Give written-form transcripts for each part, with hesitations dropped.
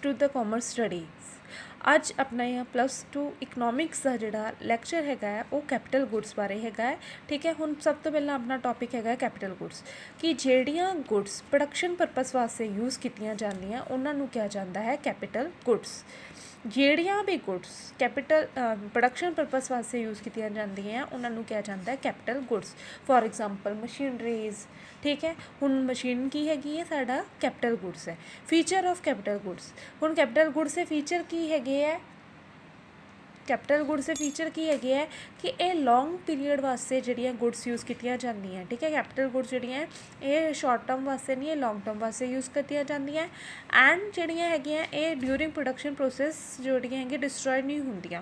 To the commerce studies. ਅੱਜ अपना +2 economics का ਜਿਹੜਾ ਲੈਕਚਰ ਹੈਗਾ ਹੈ ਉਹ ਕੈਪੀਟਲ ਗੁੱਡਸ ਬਾਰੇ ਹੈਗਾ ਹੈ। ਠੀਕ ਹੈ, ਹੁਣ ਸਭ ਤੋਂ ਪਹਿਲਾਂ ਆਪਣਾ ਟੌਪਿਕ ਹੈਗਾ ਕੈਪੀਟਲ ਗੁੱਡਸ ਕਿ ਜਿਹੜੀਆਂ ਗੁੱਡਸ ਪ੍ਰੋਡਕਸ਼ਨ ਪਰਪਸ ਵਾਸਤੇ ਯੂਜ਼ ਕੀਤੀਆਂ ਜਾਂਦੀਆਂ ਉਹਨਾਂ ਨੂੰ ਕਿਹਾ ਜਾਂਦਾ ਹੈ ਕੈਪੀਟਲ ਗੁੱਡਸ। ਜਿਹੜੀਆਂ ਵੀ ਗੁੱਡਸ ਕੈਪੀਟਲ ਪ੍ਰੋਡਕਸ਼ਨ ਪਰਪਸ ਵਾਸਤੇ ਯੂਜ਼ ਕੀਤੀਆਂ ਜਾਂਦੀਆਂ ਉਹਨਾਂ ਨੂੰ ਕਿਹਾ ਜਾਂਦਾ ਹੈ capital goods. For example machineries. ठीक है, हुण मशीन की हैगी है साडा कैपिटल गुड्स है। फीचर ऑफ कैपिटल गुड्स, हुण कैपिटल गुड्स के फीचर की हैगे है, कैपिटल गुड्स के फीचर की हैगे है कि ये लॉन्ग पीरियड वास्ते जिहड़ियां गुड्स यूज़ कीतियां जांदियां। ठीक है, कैपिटल गुड्स जिहड़ियां ये शॉर्ट टर्म वास्ते नहीं, ये लॉन्ग टर्म वास्ते यूज़ कीतियां जांदियां एंड जिहड़ियां हैगियां ये ड्यूरिंग प्रोडक्शन प्रोसैस जिहड़ियां हैगियां डिस्ट्रॉय नहीं हुंदियां।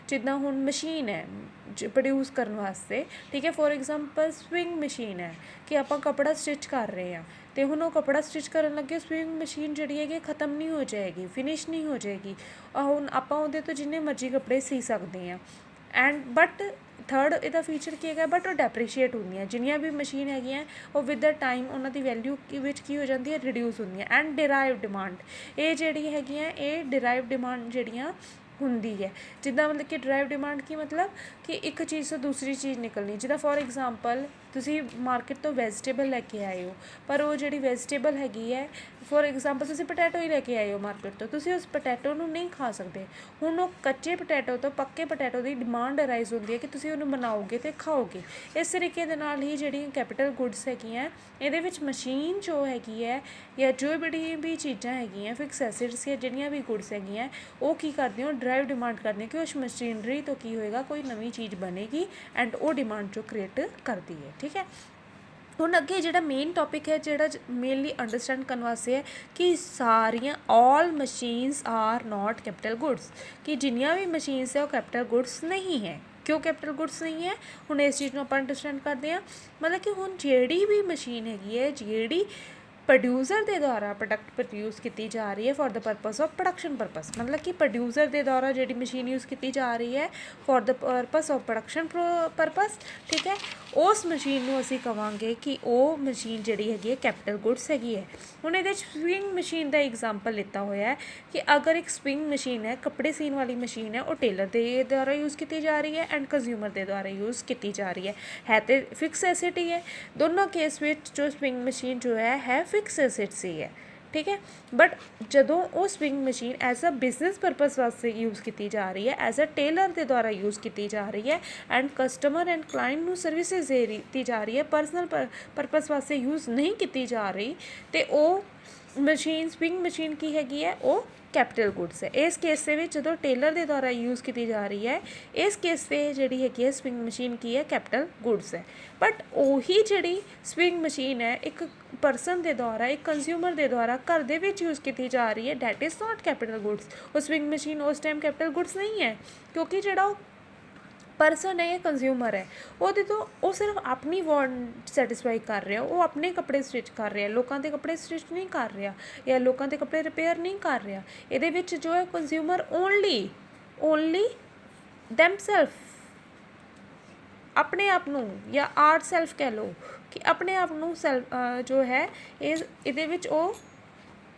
जिद्दां हुण मशीन है प्रोड्यूस करने वास्ते, ठीक है, फॉर एग्जाम्पल स्विंग मशीन है कि आपां कपड़ा स्टिच कर रहे हैं तो हुण वो कपड़ा स्टिच करन लगे स्विंग मशीन जिहड़ी हैगी खत्म नहीं हो जाएगी, फिनिश नहीं हो जाएगी। हुण आपां उहदे तो जिन्ने मर्जी कपड़े सी सकते हैं एंड बट थर्ड इहदा फीचर की है बट वो डेप्रीशिएट होंदियां जिन्नियां भी मशीन हैगियां वो विद द टाइम उन्हां दी वैल्यू विच की हो जाती है रिड्यूस होंदियां। एंड डिराइव डिमांड ये जिहड़ी हैगियां ये डिराइव डिमांड जिहड़ियां ਹੁੰਦੀ है, जिद्दां मतलब कि ड्राइव डिमांड की मतलब कि एक चीज़ तो दूसरी चीज़ निकलनी। जिद्दां फॉर एग्जाम्पल तुसी मार्केट तो वैजिटेबल लैके आए हो पर वो जिहड़ी वैजिटेबल हैगी है फॉर एग्जाम्पल तुसी पोटैटो ही लैके आए हो मार्केट तो तुसी उस पोटैटो नूं नहीं खा सकते। हुण वो कच्चे पोटैटो तो पक्के पोटैटो की डिमांड अराइज होंदी है कि तुसी उहनूं बनाओगे तो खाओगे। इस तरीके दे नाल ही जिहड़ी कैपिटल गुड्स हैगियां इहदे विच मशीन जो हैगी है या जो बड़ी भी चीज़ां हैगियां फिक्स एसिड्स या जिहड़ियां भी गुड्स हैगियां वो की करदियां ड्राइव डिमांड करनी कि उस मशीनरी तो की होएगा कोई नवी चीज़ बनेगी एंड वो डिमांड जो क्रिएट करती है। ठीक है, हुण अगे जिहड़ा मेन टॉपिक है जिहड़ा मेनली अंडरस्टैंड करने वास्ते है कि सारियां all machines are not capital goods कि जिन्नियां भी मशीन्स है वो कैपिटल गुड्स नहीं है। क्यों कैपिटल गुड्स नहीं है, हुण इस चीज़ नूं आपां अंडरस्टैंड करते हैं। मतलब कि हुण जिहड़ी भी मशीन हैगी है जिहड़ी प्रोड्यूसर के द्वारा प्रोडक्ट प्रोड्यूस की जा रही है for the purpose of production purpose, मतलब कि प्रोड्यूसर के द्वारा जी मशीन यूज़ की जा रही है for the purpose of production purpose. ठीक है, उस मशीन को असी कहांगे कि वो मशीन जी हैगी कैपिटल गुड्स हैगी है। हुण इहदे स्विंग मशीन का एग्जाम्पल लिता होया है कि अगर एक स्विंग मशीन है कपड़े सीन वाली मशीन है वो टेलर के द्वारा यूज़ की जा रही है एंड कंज्यूमर के द्वारा यूज़ की जा रही है तो फिक्स एसिड ही है। दोनों केस में जो स्विंग मशीन जो है फिक्स एसिड्स ही है। ठीक है, बट जदों वो swing machine as a business purpose वास्ते यूज़ की जा रही है एज अ टेलर के द्वारा यूज़ की जा रही है एंड कस्टमर एंड क्लाइंट नूं सर्विसेज दी जा रही है परसनल परपस वास्ते यूज़ नहीं की जा रही तो वो मशीन स्विंग मशीन की हैगी है वो कैपिटल गुड्स है। इस केस के जो टेलर के द्वारा यूज़ की जा रही है इस केस से जी हैगी है स्विंग मशीन की है कैपिटल गुड्स है। बट उही जी स्विंग मशीन है एक परसन के द्वारा एक कंज्यूमर के द्वारा घर दे विच यूज़ की जा रही है that is not capital goods. वो स्विंग मशीन उस टाइम कैपिटल गुड्स नहीं है क्योंकि जो परसन है कंज्यूमर है वो तो वो सिर्फ अपनी वांट सैटिस्फाई कर रहा, वो अपने कपड़े स्टिच कर रहा, लोगों के कपड़े स्टिच नहीं कर रहा या लोगों के कपड़े रिपेयर नहीं कर रहा। ये जो है कंज्यूमर ओनली दैमसेल्फ अपने आप नूं या आर्ट सैल्फ कह लो कि अपने आप नूं सैल्फ जो है ये वो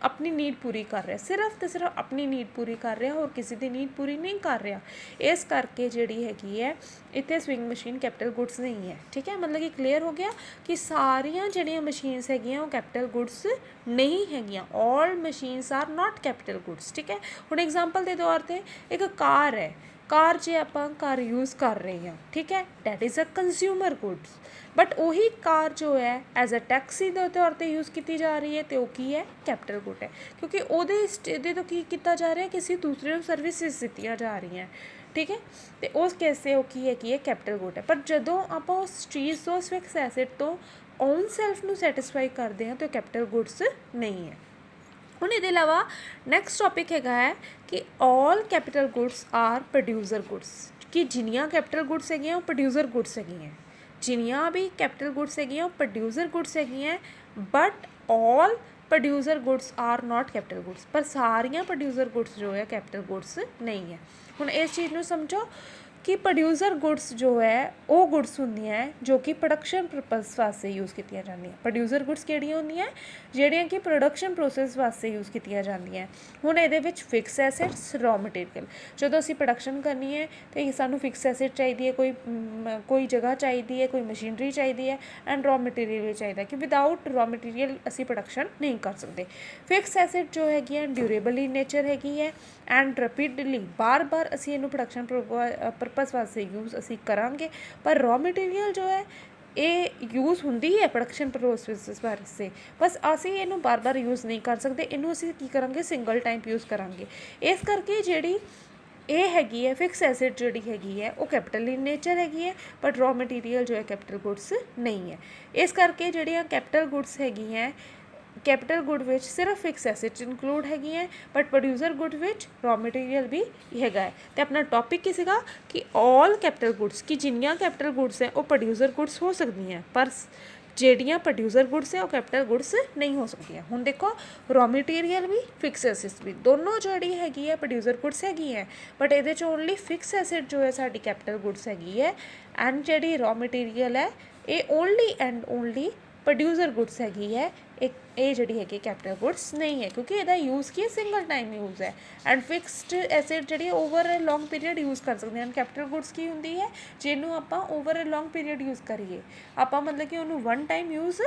अपनी नीड पूरी कर रहा, सिर्फ तो सिर्फ अपनी नीड पूरी कर रहा और किसी की नीड पूरी नहीं कर रहा। इस करके जिहड़ी हैगी है इत्थे स्विंग मशीन कैपिटल गुड्स नहीं है। ठीक है, मतलब कि क्लीयर हो गया कि सारियां जिहड़ियां मशीन्स हैगियां वो कैपिटल गुड्स नहीं हैगियां, all machines are not capital goods. ठीक है, हुण एग्जाम्पल के तौर पर एक कार है, कार जे आपां कार यूज़ कर रहे हैं, ठीक है, that is a consumer goods. But वही कार जो है एज अ टैक्सी के तौर पर यूज़ की जा रही है तो वो की है कैपिटल गुड है क्योंकि वो तो की किया जा रहा है किसी दूसरे सर्विसिज दी जा रही हैं। ठीक है, तो उस केस से वो की है कैपिटल गुड है। पर जदों आप उस चीज़ तो उस फिक्स एसेट तो ओन सैल्फ नूं सैटिस्फाई करते हैं तो कैपिटल गुड्स नहीं है। हुण इहदे अलावा नैक्सट टॉपिक है कि all capital goods are producer goods कि जिन्नियां कैपिटल गुड्स हैगियां वो प्रोड्यूसर गुड्स हैगियां, जिन्नियां भी कैपिटल गुड्स हैगियां वो प्रोड्यूसर गुड्स हैगियां but all producer goods are not capital goods. पर सारियां प्रोड्यूसर गुड्स जो है कैपिटल गुड्स नहीं है। हुण इस चीज़ नूं समझो कि प्रोड्यूसर गुड्स जो है वो गुड्स ਹੁੰਦੀਆਂ जो कि प्रोडक्शन परपस वास्ते यूज़ कीतियां ਜਾਂਦੀਆਂ। प्रोड्यूसर गुड्स ਕਿਹੜੀਆਂ ਹੁੰਦੀਆਂ ਜਿਹੜੀਆਂ कि प्रोडक्शन प्रोसैस वास्ते यूज़ कीतियां ਜਾਂਦੀਆਂ। ਹੁਣ ਇਹਦੇ ਵਿੱਚ ਫਿਕਸ ਐਸੈਟਸ ਰॉ ਮਟੀਰੀਅਲ ਜਦੋਂ ਅਸੀਂ ਪ੍ਰੋਡਕਸ਼ਨ ਕਰਨੀ ਹੈ ਤੇ ਸਾਨੂੰ ਫਿਕਸ ਐਸੈਟ ਚਾਹੀਦੀ ਹੈ, ਕੋਈ ਜਗ੍ਹਾ ਚਾਹੀਦੀ ਹੈ, ਕੋਈ ਮਸ਼ੀਨਰੀ ਚਾਹੀਦੀ ਹੈ ਐਂਡ ਰॉ ਮਟੀਰੀਅਲ ਵੀ ਚਾਹੀਦਾ ਕਿ ਵਿਦਾਊਟ ਰॉ ਮਟੀਰੀਅਲ ਅਸੀਂ ਪ੍ਰੋਡਕਸ਼ਨ ਨਹੀਂ ਕਰ ਸਕਦੇ। ਫਿਕਸ ਐਸੈਟ ਜੋ ਹੈਗੀ ਹੈ ਡਿਊਰੇਬਲ ਇਨ ਨੇਚਰ ਹੈਗੀ ਹੈ ਐਂਡ ਰੈਪਿਡਲੀ ਬਾਰ-ਬਾਰ ਅਸੀਂ ਇਹਨੂੰ ਪ੍ਰੋਡਕਸ਼ਨ ਪਰਪਸ ਵਾਸਤੇ ਯੂਜ਼ ਅਸੀਂ ਕਰਾਂਗੇ। ਪਰ ਰॉ ਮਟੀਰੀਅਲ ਜੋ ਹੈ ਇਹ ਯੂਜ਼ ਹੁੰਦੀ ਹੈ ਪ੍ਰੋਡਕਸ਼ਨ ਪ੍ਰੋਸੈਸ ਵਾਸਤੇ, ਬਸ ਅਸੀਂ ਇਹਨੂੰ ਬਾਰ-ਬਾਰ ਯੂਜ਼ ਨਹੀਂ ਕਰ ਸਕਦੇ। ਇਹਨੂੰ ਅਸੀਂ ਕੀ ਕਰਾਂਗੇ ਸਿੰਗਲ ਟਾਈਮ ਯੂਜ਼ ਕਰਾਂਗੇ। ਇਸ ਕਰਕੇ ਜਿਹੜੀ ਇਹ ਹੈਗੀ ਹੈ ਫਿਕਸ ਐਸੈਟ ਜਿਹੜੀ ਹੈਗੀ ਹੈ ਉਹ ਕੈਪੀਟਲ ਇਨ ਨੇਚਰ ਹੈਗੀ ਹੈ ਬਟ ਰॉ ਮਟੀਰੀਅਲ ਜੋ ਹੈ ਕੈਪੀਟਲ ਗੁੱਡਸ ਨਹੀਂ ਹੈ। ਇਸ ਕਰਕੇ ਜਿਹੜੀਆਂ ਕੈਪੀਟਲ ਗੁੱਡਸ ਹੈਗੀ ਹੈ कैपिटल गुड विच सिर्फ फिक्स एसेट्स इंक्लूड हैगी हैं but producer good which raw material भी हैगा है। तो अपना टॉपिक की सीगा कि ऑल कैपिटल गुड्स कि जिन्नियां कैपिटल गुड्स हैं वो प्रोड्यूसर गुड्स हो सकती हैं पर ਜਿਹੜੀਆਂ प्रोड्यूसर गुड्स है वो कैपिटल गुड्स नहीं हो सकती। ਹੁਣ देखो रॉ मटीरियल भी फिक्स एसेट्स भी दोनों ਜਿਹੜੀ ਹੈਗੀ है प्रोड्यूसर गुड्स हैगी है बट ਇਹਦੇ 'ਚ ओनली फिक्स एसेट जो है साडी कैपिटल गुड्स हैगी है एंड ਜਿਹੜੀ रॉ मटीरियल है ये only and only producer goods हैगी है। एक ये जी है कैपिटल गुड्स नहीं है क्योंकि यदा यूज़ की सिंगल टाइम यूज़ है एंड फिक्सड एसेट जी over a long period use कर सकते हैं। कैपिटल गुड्स की होंगी है जिन्हों आप over a long period use करिए आप मतलब कि उन्होंने वन टाइम यूज़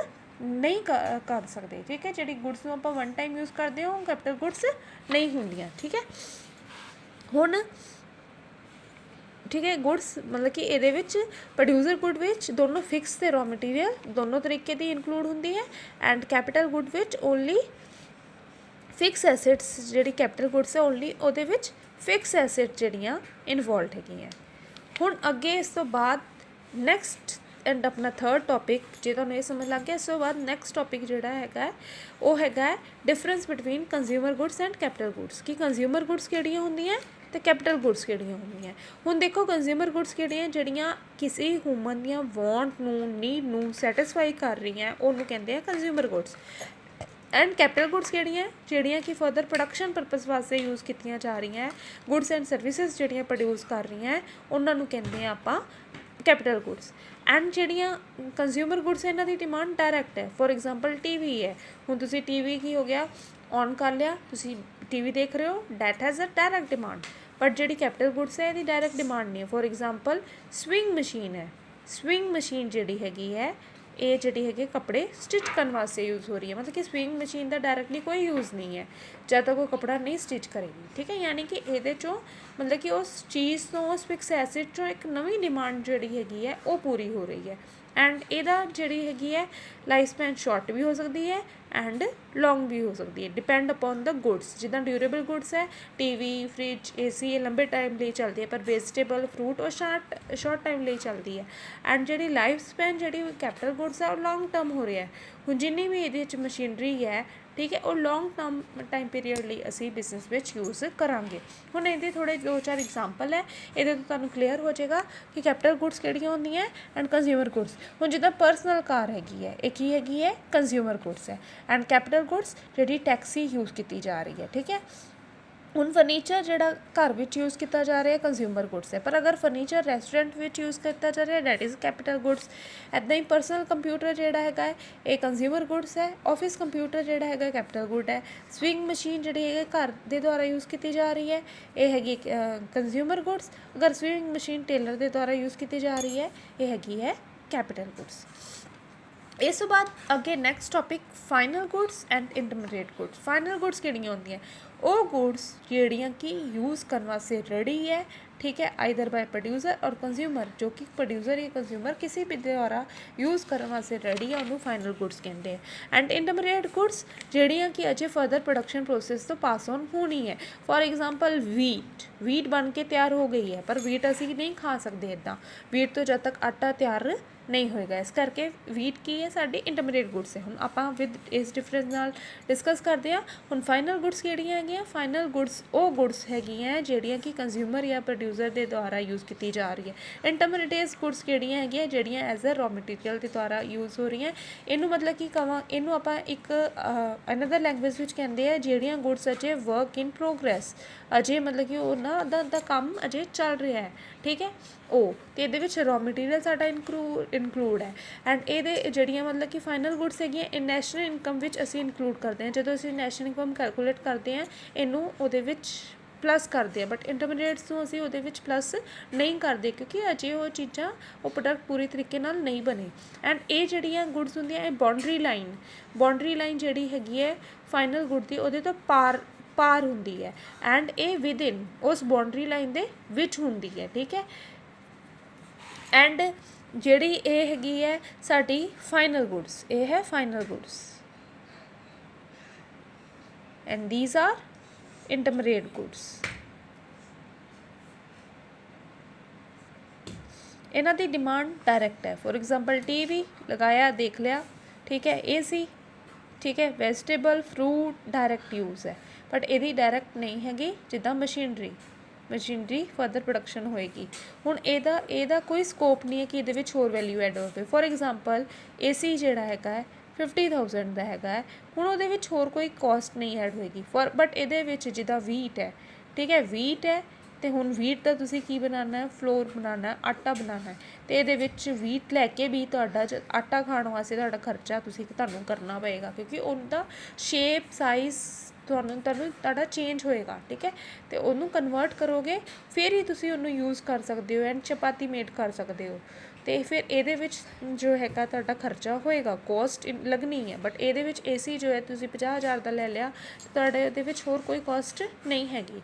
नहीं कर सकते। ठीक है जी गुड्स आप वन टाइम यूज़ करते हो कैपिटल गुड्स नहीं होंदियाँ। ठीक है हुण ठीक है गुड्स मतलब कि ये प्रोड्यूसर गुड विच दोनों फिक्स ते रॉ मटीरियल दोनों तरीके की इंक्लूड होंदी है and capital good which only fixed assets जी कैपिटल गुड्स है ओनली वो फिक्स एसेट जड़ियाँ इनवॉल्व हैगियां। हुण अगे इस तो बाद नैक्सट एंड अपना थर्ड टॉपिक जो तुहानूं ये समझ लग गया इस तो बाद नैक्सट टॉपिक जिहड़ा हैगा वो हैगा difference between consumer goods and capital goods कि कंज्यूमर गुड्स किहड़ियां होंदियां तो कैपिटल गुड्स किहड़ियां होंदियां। हुण देखो कंज्यूमर गुड्स किहड़ियां जिहड़ियां किसी ह्यूमन दियां वांट नूं नीड नूं सैटिस्फाई कर रही हैं उहनूं कहंदे आ consumer goods and capital goods किहड़ियां जिहड़ियां कि फर्दर प्रोडक्शन परपस वास्ते यूज़ कीतियां जा रही हैं गुड्स एंड सर्विसिज जिहड़ियां प्रोड्यूस कर रही हैं उन्हां नूं कहंदे आ आपां कैपिटल गुड्स एंड जिहड़ियां कंज्यूमर गुड्स इन्हां दी डिमांड डायरैक्ट है। फॉर एग्जाम्पल टीवी है हुण तुसीं टीवी की हो गया ऑन कर लिया तुसीं टीवी देख रहे हो that has a direct demand but जी कैपिटल गुड्स है ये डायरैक्ट डिमांड नहीं है। फॉर एग्जाम्पल स्विंग मशीन है स्विंग मशीन जी हैगी है ये जी है कपड़े स्टिच करने वास्ते यूज़ हो रही है मतलब कि स्विंग मशीन का डायरैक्टली कोई यूज़ नहीं है जब तक वो कपड़ा नहीं स्टिच करेगी। ठीक है यानी कि ये मतलब कि उस चीज़ तो उस फिक्स एसेट चो एक नवी डिमांड जी हैगी है वो पूरी हो रही है एंड यदा जी हैगी है लाइफ स्पैन शॉर्ट भी हो सकती है एंड लॉन्ग भी हो सकती है डिपेंड अपॉन द गुड्स। जिदा ड्यूरेबल गुड्स है टीवी फ्रिज एसी ये लंबे टाइम लिए चलती है पर वेजिटेबल फ्रूट और शॉर्ट टाइम लिए चलती है एंड जी लाइफ स्पैन जी कैपिटल गुड्स है वो लॉन्ग टर्म हो रहा है। हुण जिन्नी भी ये मशीनरी है ठीक है वो लॉन्ग टर्म टाइम पीरियड लिए असी बिजनेस में यूज़ करांगे। हुण ये थोड़े 2-4 एग्जाम्पल है ये तो तुहानूं क्लीयर हो जाएगा कि कैपिटल गुड्स किहड़ियां होंदियां एंड कंज्यूमर गुड्स। हुण जिद्दां पर्सनल कार हैगी है एक ही हैगी है कंज्यूमर गुड्स है एंड कैपिटल गुड्स जी टैक्सी यूज़ की जा रही है। ठीक है हुण फर्नीचर जिहड़ा घर विच यूज़ किया जा रहा है कंज्यूमर गुड्स है पर अगर फर्नीचर रेस्टोरेंट विच यूज़ किया जा रहा है डैट इज़ कैपिटल गुड्स। इदां ही पर्सनल कंप्यूटर जिहड़ा हैगा ये कंज्यूमर गुड्स है ऑफिस कंप्यूटर जिहड़ा हैगा कैपिटल गुड है। स्विंग मशीन जिहड़ी है घर के द्वारा यूज़ की जा रही है ये हैगी कंज्यूमर गुड्स। अगर स्विंग मशीन टेलर के द्वारा यूज़ की जा रही है ये हैगी है कैपिटल गुड्स। इस बाद अगे next topic final goods and intermediate goods. Final goods किहड़ियां होंदियां वो गुड्स जिहड़ियां कि यूज़ करने वास्ते रेडी है। ठीक है आइदर बाय प्रोड्यूसर और कंज्यूमर जो कि प्रोड्यूसर या कंज्यूमर किसी भी द्वारा यूज़ करने वास्ते रेडी है उन्होंने फाइनल गुड्स कहते हैं। एंड इंटरमीडिएट गुड्स जिहड़ियां कि अजे फर्दर प्रोडक्शन प्रोसैस तो पास ऑन होनी है। फॉर एग्जाम्पल वीट बन के तैयार हो गई है पर वीट असी नहीं खा सकते इदा वीट तो जब तक आटा तैयार नहीं होएगा। इस करके वीट की है साडी इंटरमीडिएट गुड्स है। हुण आपां विद इस डिफरेंस नाल डिस्कस करते हैं। हुण फाइनल गुड्स किहड़ियां हैगियां? फाइनल गुड्स ਉਹ ਗੁड्स ਹੈਗੀਆਂ ਜਿਹੜੀਆਂ ਕਿ ਕੰਜ਼ਿਊਮਰ ਜਾਂ ਪ੍ਰੋਡਿਊਸਰ ਦੇ ਦੁਆਰਾ ਯੂਜ਼ ਕੀਤੀ ਜਾ ਰਹੀ ਹੈ। ਇੰਟਰਮੀਡੀਏਟ ਗੁड्स ਕਿਹੜੀਆਂ ਹੈਗੀਆਂ? ਜਿਹੜੀਆਂ ਐਜ਼ ਅ ਰॉ ਮਟੀਰੀਅਲ ਦੇ ਦੁਆਰਾ ਯੂਜ਼ ਹੋ ਰਹੀਆਂ। ਇਹਨੂੰ ਮਤਲਬ ਕਿ ਕਵਾਂ, ਇਹਨੂੰ ਆਪਾਂ ਇੱਕ ਅਨਦਰ ਲੈਂਗੁਏਜ ਵਿੱਚ ਕਹਿੰਦੇ ਆ ਜਿਹੜੀਆਂ ਗੁड्स ਅਜੇ ਵਰਕ ਇਨ ਪ੍ਰੋਗਰੈਸ, ਅਜੇ ਮਤਲਬ ਕਿ ਉਹਨਾਂ ਦਾ ਕੰਮ ਅਜੇ ਚੱਲ ਰਿਹਾ ਹੈ, ਠੀਕ ਹੈ। ਉਹ ਅਤੇ ਇਹਦੇ ਵਿੱਚ ਰॉ ਮਟੀਰੀਅਲ ਸਾਡਾ ਇਨਕਲੂਡ ਹੈ। ਐਂਡ ਇਹਦੇ ਜਿਹੜੀਆਂ ਮਤਲਬ ਕਿ ਫਾਈਨਲ ਗੁड्स ਹੈਗੀਆਂ ਇਹ ਨੈਸ਼ਨਲ ਇਨਕਮ ਵਿੱਚ ਅਸੀਂ ਇਨਕਲੂਡ ਕਰਦੇ ਹਾਂ। ਜਦੋਂ ਅਸੀਂ ਨੈਸ਼ਨਲ ਇਨਕਮ ਕੈਲਕੂਲੇਟ ਕਰਦੇ ਹਾਂ ਇਹਨੂੰ ਉਹਦੇ ਵਿੱਚ ਪਲੱਸ ਕਰਦੇ ਆ, ਬਟ ਇੰਟਰਮੀਡੀਏਟਸ ਨੂੰ ਅਸੀਂ ਉਹਦੇ ਵਿੱਚ ਪਲੱਸ ਨਹੀਂ ਕਰਦੇ ਕਿਉਂਕਿ ਅਜੇ ਉਹ ਚੀਜ਼ਾਂ ਉਹ ਪ੍ਰੋਡਕਟ ਪੂਰੀ ਤਰੀਕੇ ਨਾਲ ਨਹੀਂ ਬਣੇ। ਐਂਡ ਇਹ ਜਿਹੜੀਆਂ ਗੁड्स ਹੁੰਦੀਆਂ ਇਹ ਬਾਉਂਡਰੀ ਲਾਈਨ ਜਿਹੜੀ ਹੈਗੀ ਹੈ ਫਾਈਨਲ ਗੁੱਡ ਦੀ ਉਹਦੇ ਤੋਂ ਪਾਰ ਹੁੰਦੀ ਹੈ। ਐਂਡ ਇਹ ਵਿਦਇਨ ਉਸ ਬਾਉਂਡਰੀ ਲਾਈਨ ਦੇ ਵਿੱਚ ਹੁੰਦੀ ਹੈ, ਠੀਕ ਹੈ। ਐਂਡ ਜਿਹੜੀ ਇਹ ਹੈਗੀ ਹੈ ਸਾਡੀ ਫਾਈਨਲ ਗੁੱਡਸ, ਇਹ ਹੈ final goods and these are intermediate goods. ਇਹਨਾਂ ਦੀ ਡਿਮਾਂਡ ਡਾਇਰੈਕਟ ਹੈ। ਫॉर एग्जांपल टीवी लगाया देख लिया, ठीक है। AC, ठीक है। ਵੈਜੀਟੇਬਲ ਫਰੂਟ ਡਾਇਰੈਕਟ ਯੂਜ਼ ਹੈ, ਬਟ ਇਹਦੀ ਡਾਇਰੈਕਟ ਨਹੀਂ ਹੈਗੀ। ਜਿੱਦਾਂ ਮਸ਼ੀਨਰੀ ਫਰਦਰ ਪ੍ਰੋਡਕਸ਼ਨ ਹੋਏਗੀ। ਹੁਣ ਇਹਦਾ ਕੋਈ ਸਕੋਪ ਨਹੀਂ ਹੈ ਕਿ ਇਹਦੇ ਵਿੱਚ ਹੋਰ ਵੈਲਿਊ ਐਡ ਹੋਵੇ। ਫॉर एग्जांपल AC ਜਿਹੜਾ ਹੈਗਾ ਹੈ 50,000 ਦਾ ਹੈਗਾ ਹੈ। ਹੁਣ ਉਹਦੇ ਵਿੱਚ ਹੋਰ ਕੋਈ ਕੋਸਟ ਨਹੀਂ ਐਡ ਹੋਏਗੀ ਬਟ ਇਹਦੇ ਵਿੱਚ ਜਿੱਦਾਂ ਵੀਟ ਹੈ, ਠੀਕ ਹੈ। ਵੀਟ ਹੈ ਅਤੇ ਹੁਣ ਵੀਟ ਦਾ ਤੁਸੀਂ ਕੀ ਬਣਾਉਣਾ? ਫਲੋਰ ਬਣਾਉਣਾ, ਆਟਾ ਬਣਾਉਣਾ। ਅਤੇ ਇਹਦੇ ਵਿੱਚ ਵੀਟ ਲੈ ਕੇ ਵੀ ਤੁਹਾਡਾ ਆਟਾ ਖਾਣ ਵਾਸਤੇ ਤੁਹਾਡਾ ਖਰਚਾ ਤੁਹਾਨੂੰ ਕਰਨਾ ਪਏਗਾ ਕਿਉਂਕਿ ਉਹਦਾ ਸ਼ੇਪ ਸਾਈਜ਼ ਤੁਹਾਡਾ ਚੇਂਜ ਹੋਏਗਾ, ਠੀਕ ਹੈ। ਅਤੇ ਉਹਨੂੰ ਕਨਵਰਟ ਕਰੋਗੇ ਫਿਰ ਹੀ ਤੁਸੀਂ ਉਹਨੂੰ ਯੂਜ਼ ਕਰ ਸਕਦੇ ਹੋ ਐਂਡ ਚਪਾਤੀ ਮੇਡ ਕਰ ਸਕਦੇ ਹੋ। ਅਤੇ ਫਿਰ ਇਹਦੇ ਵਿੱਚ ਜੋ ਹੈਗਾ ਤੁਹਾਡਾ ਖਰਚਾ ਹੋਏਗਾ, ਕੋਸਟ ਲੱਗਣੀ ਹੈ। ਬਟ ਇਹਦੇ ਵਿੱਚ AC ਜੋ ਹੈ ਤੁਸੀਂ 50,000 ਦਾ ਲੈ ਲਿਆ, ਤੁਹਾਡੇ ਇਹਦੇ ਵਿੱਚ ਹੋਰ ਕੋਈ ਕੋਸਟ ਨਹੀਂ ਹੈਗੀ।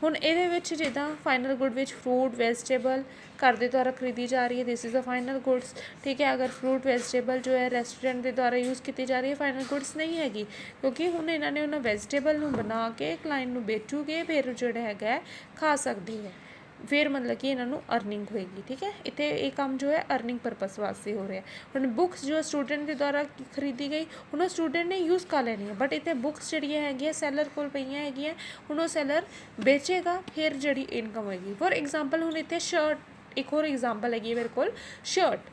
ਹੁਣ ਇਹਦੇ ਵਿੱਚ ਜਿੱਦਾਂ ਫਾਈਨਲ ਗੁੱਡ ਵਿੱਚ ਫਰੂਟ ਵੈਜੀਟੇਬਲ ਘਰ ਦੇ ਦੁਆਰਾ ਖਰੀਦੀ ਜਾ ਰਹੀ ਹੈ, this is a final goods, ਠੀਕ ਹੈ। ਅਗਰ ਫਰੂਟ ਵੈਜੀਟੇਬਲ ਜੋ ਹੈ ਰੈਸਟੋਰੈਂਟ ਦੇ ਦੁਆਰਾ ਯੂਜ਼ ਕੀਤੀ ਜਾ ਰਹੀ ਹੈ, ਫਾਈਨਲ ਗੁੱਡਸ ਨਹੀਂ ਹੈਗੀ ਕਿਉਂਕਿ ਹੁਣ ਇਹਨਾਂ ਨੇ ਉਹਨਾਂ ਵੈਜੀਟੇਬਲ ਨੂੰ ਬਣਾ ਕੇ ਕਲਾਇੰਟ ਨੂੰ ਵੇਚੂਗੇ ਫਿਰ ਜਿਹੜਾ ਹੈਗਾ ਖਾ ਸਕਦੇ ਹੈ। ਫਿਰ ਮਤਲਬ ਕਿ ਇਹਨਾਂ ਨੂੰ ਅਰਨਿੰਗ ਹੋਏਗੀ, ਠੀਕ ਹੈ। ਇੱਥੇ ਇਹ ਕੰਮ ਜੋ ਹੈ ਅਰਨਿੰਗ ਪਰਪਸ ਵਾਸਤੇ ਹੋ ਰਿਹਾ। ਹੁਣ ਬੁੱਕਸ ਜੋ ਸਟੂਡੈਂਟ ਦੇ ਦੁਆਰਾ ਖਰੀਦੀ ਗਈ ਹੁਣ ਉਹ ਸਟੂਡੈਂਟ ਨੇ ਯੂਜ਼ ਕਰ ਲੈਣੀ ਹੈ, ਬਟ ਇੱਥੇ ਬੁੱਕਸ ਜਿਹੜੀਆਂ ਹੈਗੀਆਂ ਸੈਲਰ ਕੋਲ ਪਈਆਂ ਹੈਗੀਆਂ, ਹੁਣ ਉਹ ਸੈਲਰ ਵੇਚੇਗਾ ਫਿਰ ਜਿਹੜੀ ਇਨਕਮ ਹੋਏਗੀ। ਫॉर एग्जांपल ਹੁਣ ਇੱਥੇ ਸ਼ਰਟ, ਇੱਕ ਹੋਰ ਐਗਜ਼ਾਮਪਲ ਹੈਗੀ ਮੇਰੇ ਕੋਲ ਸ਼ਰਟ।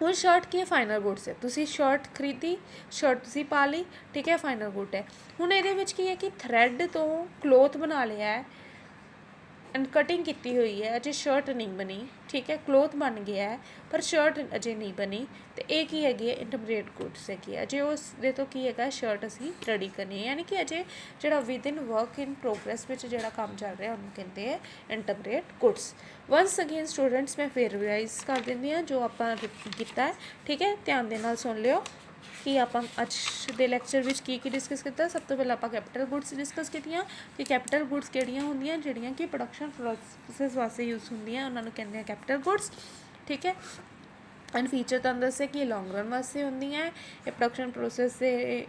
ਹੁਣ ਸ਼ਰਟ ਕੀ ਹੈ? ਫਾਈਨਲ ਗੁੱਡਸ ਹੈ। ਤੁਸੀਂ ਸ਼ਰਟ ਖਰੀਦੀ, ਸ਼ਰਟ ਤੁਸੀਂ ਪਾ ਲਈ, ਠੀਕ ਹੈ, ਫਾਈਨਲ ਗੁੱਡ ਹੈ। ਹੁਣ ਇਹਦੇ ਵਿੱਚ ਕੀ ਹੈ ਕਿ ਥਰੈਡ ਤੋਂ ਕਲੋਥ ਬਣਾ ਲਿਆ ਹੈ ਐਂਡ ਕਟਿੰਗ ਕੀਤੀ ਹੋਈ ਹੈ, ਅਜੇ ਸ਼ਰਟ ਨਹੀਂ ਬਣੀ, ਠੀਕ ਹੈ। ਕਲੋਥ ਬਣ ਗਿਆ ਹੈ ਪਰ ਸ਼ਰਟ ਅਜੇ ਨਹੀਂ ਬਣੀ। ਅਤੇ ਇਹ ਕੀ ਹੈਗੀ ਹੈ? ਇੰਟਰਮੀਡੀਏਟ ਗੁੱਡਸ ਹੈਗੀ ਹੈ। ਅਜੇ ਉਸ ਦੇ ਤੋਂ ਕੀ ਹੈਗਾ ਸ਼ਰਟ ਅਸੀਂ ਰੈਡੀ ਕਰਨੀ ਹੈ, ਯਾਨੀ ਕਿ ਅਜੇ ਜਿਹੜਾ ਵਿਦਇਨ ਵਰਕ ਇਨ ਪ੍ਰੋਗਰੈਸ ਵਿੱਚ ਜਿਹੜਾ ਕੰਮ ਚੱਲ ਰਿਹਾ ਉਹਨੂੰ ਕਹਿੰਦੇ ਹੈ ਇੰਟਰਮੀਡੀਏਟ ਗੁੱਡਸ। ਵੰਸ ਅਗੇਨ ਸਟੂਡੈਂਟਸ ਮੈਂ ਫਿਰ ਰਿਵਾਈਜ਼ ਕਰ ਦਿੰਦੀ ਹਾਂ ਜੋ ਆਪਾਂ ਕੀਤਾ ਹੈ, ਠੀਕ ਹੈ। ਧਿਆਨ ਦੇ ਨਾਲ ਸੁਣ ਲਿਓ ਕਿ ਆਪਾਂ ਅੱਜ ਦੇ ਲੈਕਚਰ ਵਿੱਚ ਕੀ ਡਿਸਕਸ ਕੀਤਾ। ਸਭ ਤੋਂ ਪਹਿਲਾਂ ਆਪਾਂ ਕੈਪੀਟਲ ਗੁੱਡਸ ਡਿਸਕਸ ਕੀਤੀਆਂ ਕਿ ਕੈਪੀਟਲ ਗੁੱਡਸ ਕਿਹੜੀਆਂ ਹੁੰਦੀਆਂ ਜਿਹੜੀਆਂ ਕਿ ਪ੍ਰੋਡਕਸ਼ਨ ਪ੍ਰੋਸੈਸ ਵਾਸਤੇ ਯੂਜ਼ ਹੁੰਦੀਆਂ, ਉਹਨਾਂ ਨੂੰ ਕਹਿੰਦੇ ਆ ਕੈਪੀਟਲ ਗੁੱਡਸ, ਠੀਕ ਹੈ। ਐਂਡ ਫੀਚਰ ਤੁਹਾਨੂੰ ਦੱਸਿਆ ਕਿ ਲੌਂਗ ਰਨ ਵਾਸਤੇ ਹੁੰਦੀਆਂ, ਇਹ ਪ੍ਰੋਡਕਸ਼ਨ ਪ੍ਰੋਸੈਸ ਦੇ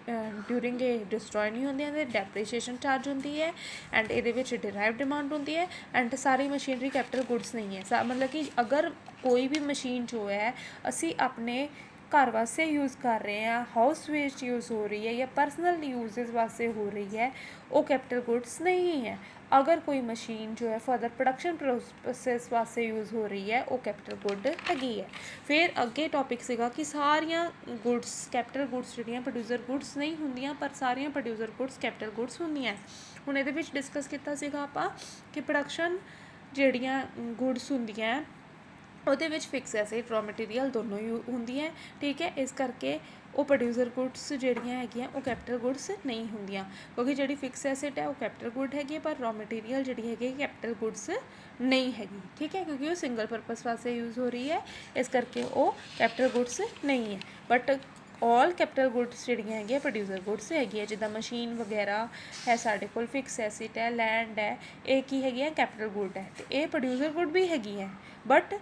ਡਿਊਰਿੰਗ ਇਹ ਡਿਸਟਰੋਏ ਨਹੀਂ ਹੁੰਦੀਆਂ, ਅਤੇ ਡੈਪਰੀਸ਼ੀਏਸ਼ਨ ਚਾਰਜ ਹੁੰਦੀ ਹੈ। ਐਂਡ ਇਹਦੇ ਵਿੱਚ ਡਿਰਾਈਵ ਡਿਮਾਂਡ ਹੁੰਦੀ ਹੈ। And sorry machinery capital goods ਨਹੀਂ ਹੈ। ਮਤਲਬ ਕਿ ਅਗਰ ਕੋਈ ਵੀ ਮਸ਼ੀਨ ਜੋ ਹੈ ਅਸੀਂ ਆਪਣੇ ਘਰ ਵਾਸਤੇ ਯੂਜ਼ ਕਰ ਰਹੇ ਹਾਂ, ਹਾਊਸ ਵਿੱਚ ਯੂਜ਼ ਹੋ ਰਹੀ ਹੈ ਜਾਂ ਪਰਸਨਲ ਯੂਜ਼ਸ ਵਾਸਤੇ ਹੋ ਰਹੀ ਹੈ, ਉਹ ਕੈਪੀਟਲ ਗੁੱਡਸ ਨਹੀਂ ਹੈ। ਅਗਰ ਕੋਈ ਮਸ਼ੀਨ ਜੋ ਹੈ ਫਰਦਰ ਪ੍ਰੋਡਕਸ਼ਨ ਪ੍ਰੋਸੈਸ ਵਾਸਤੇ ਯੂਜ਼ ਹੋ ਰਹੀ ਹੈ ਉਹ ਕੈਪੀਟਲ ਗੁੱਡ ਹੈਗੀ ਹੈ। ਫਿਰ ਅੱਗੇ ਟੌਪਿਕ ਸੀਗਾ ਕਿ ਸਾਰੀਆਂ ਗੁੱਡਸ ਕੈਪੀਟਲ ਗੁੱਡਸ ਜਿਹੜੀਆਂ ਪ੍ਰੋਡਿਊਸਰ ਗੁੱਡਸ ਨਹੀਂ ਹੁੰਦੀਆਂ, ਪਰ ਸਾਰੀਆਂ ਪ੍ਰੋਡਿਊਸਰ ਗੁੱਡਸ ਕੈਪੀਟਲ ਗੁੱਡਸ ਹੁੰਦੀਆਂ। ਹੁਣ ਇਹਦੇ ਵਿੱਚ ਡਿਸਕਸ ਕੀਤਾ ਸੀਗਾ ਆਪਾਂ ਕਿ ਪ੍ਰੋਡਕਸ਼ਨ ਜਿਹੜੀਆਂ ਗੁੱਡਸ ਹੁੰਦੀਆਂ ਉਹਦੇ ਵਿੱਚ ਫਿਕਸ ਐਸਿਡ ਰॉ ਮਟੀਰੀਅਲ ਦੋਨੋਂ ਹੁੰਦੀਆਂ, ਠੀਕ ਹੈ। ਇਸ ਕਰਕੇ ਉਹ ਪ੍ਰੋਡਿਊਸਰ ਗੁੱਡਸ ਜਿਹੜੀਆਂ ਹੈਗੀਆਂ ਉਹ ਕੈਪੀਟਲ ਗੁੱਡਸ ਨਹੀਂ ਹੁੰਦੀਆਂ ਕਿਉਂਕਿ ਜਿਹੜੀ ਫਿਕਸ ਐਸਿਡ ਹੈ ਉਹ ਕੈਪੀਟਲ ਗੁੱਡ ਹੈਗੀ, ਪਰ ਰॉ ਮਟੀਰੀਅਲ ਜਿਹੜੀ ਹੈਗੀ ਕੈਪੀਟਲ ਗੁੱਡਸ ਨਹੀਂ ਹੈਗੀ, ਠੀਕ ਹੈ, ਕਿਉਂਕਿ ਉਹ ਸਿੰਗਲ ਪਰਪਸ ਵਾਸਤੇ ਯੂਜ਼ ਹੋ ਰਹੀ ਹੈ, ਇਸ ਕਰਕੇ ਉਹ ਕੈਪੀਟਲ ਗੁੱਡਸ ਨਹੀਂ ਹੈ। ਬਟ ਆਲ ਕੈਪੀਟਲ ਗੁੱਡਸ ਜਿਹੜੀਆਂ ਹੈਗੀਆਂ ਪ੍ਰੋਡਿਊਸਰ ਗੁੱਡਸ ਹੈਗੀਆਂ, ਜਿੱਦਾਂ ਮਸ਼ੀਨ ਵਗੈਰਾ ਹੈ ਸਾਡੇ ਕੋਲ, ਫਿਕਸ ਐਸਿਡ ਹੈ, ਲੈਂਡ ਹੈ, ਇਹ ਕੀ ਹੈਗੀਆਂ ਕੈਪੀਟਲ ਗੁੱਡ ਹੈ। ਅਤੇ ਇਹ ਪ੍ਰੋਡਿਊਸਰ ਗੁੱਡ ਵੀ ਹੈਗੀ ਹੈ, ਬਟ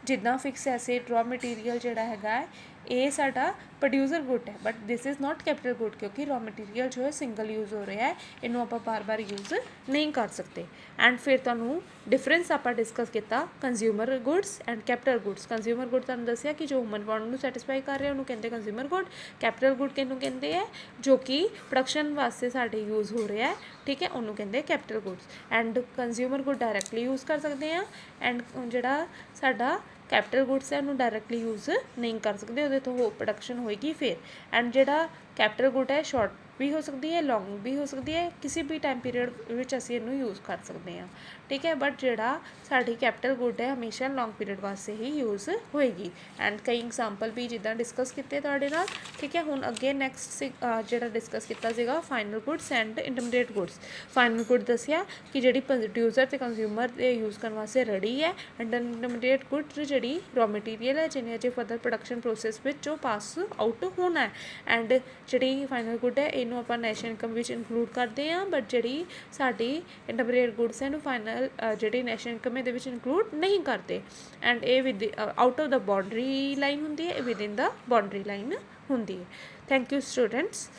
ਜਿੱਦਾਂ ਫਿਕਸ ਐਸਿਡ ਰॉ ਮਟੀਰੀਅਲ ਜਿਹੜਾ ਹੈਗਾ ये साडा प्रोड्यूसर गुड है, but this is not capital good क्योंकि रॉ मटीरियल जो है सिंगल यूज़ हो रहा है, इनू आप बार बार यूज़ नहीं कर सकते। एंड फिर तुहानूं डिफरेंस आप डिस्कस किया consumer goods and capital goods. Consumer good तुहानूं दस्सिया कि जो ह्यूमन वांट नूं सैटिस्फाई कर रहे हैं उन्होंने कहते कंज्यूमर गुड। कैपिटल गुड किहनूं कहते हैं जो कि प्रोडक्शन वास्ते साडे यूज़ हो रहा है, ठीक है, उन्होंने कहते capital goods. And consumer good directly use कर सकते हैं एंड जिहड़ा साडा कैपिटल गुड्स है उन्होंने डायरैक्टली यूज़ नहीं कर सकते, वो तो प्रोडक्शन होएगी फिर। एंड जिहड़ा कैपिटल गुड है शॉर्ट भी हो सकती है, लॉन्ग भी हो सकती है, किसी भी टाइम पीरियड विच असीं इहनूं यूज़ कर सकते हैं, ठीक है। बट जिहड़ा साडी कैपिटल गुड है हमेशा लॉन्ग पीरियड वास्ते ही यूज़ होएगी। एंड कई एग्जाम्पल भी जिद्दां डिस्कस कीते तुहाडे नाल, ठीक है। हुण अगे नैक्सट जिहड़ा डिस्कस कीता सीगा final goods and intermediate goods. Final good दस्सिया कि जिहड़ी प्रोड्यूसर ते कंज्यूमर दे यूज़ करन वास्ते रेडी है। एंड इंटरमीडिएट गुड्स जिहड़ी रॉ मटीरियल है जिन्हें अजे फर्दर प्रोडक्शन प्रोसैस विच पास आउट होना है। एंड जिहड़ी फाइनल गुड है इनू आपां नैशनल इनकम विच इंकलूड करते हैं, बट जिहड़ी साडी इंटरमीडिएट गुड्स है इनू फाइनल जिहड़ी नैशनल इनकम इहदे विच इंकलूड नहीं करते। एंड ये with out of the boundary line हुंदी है, with in the boundary line हुंदी है। Thank you students.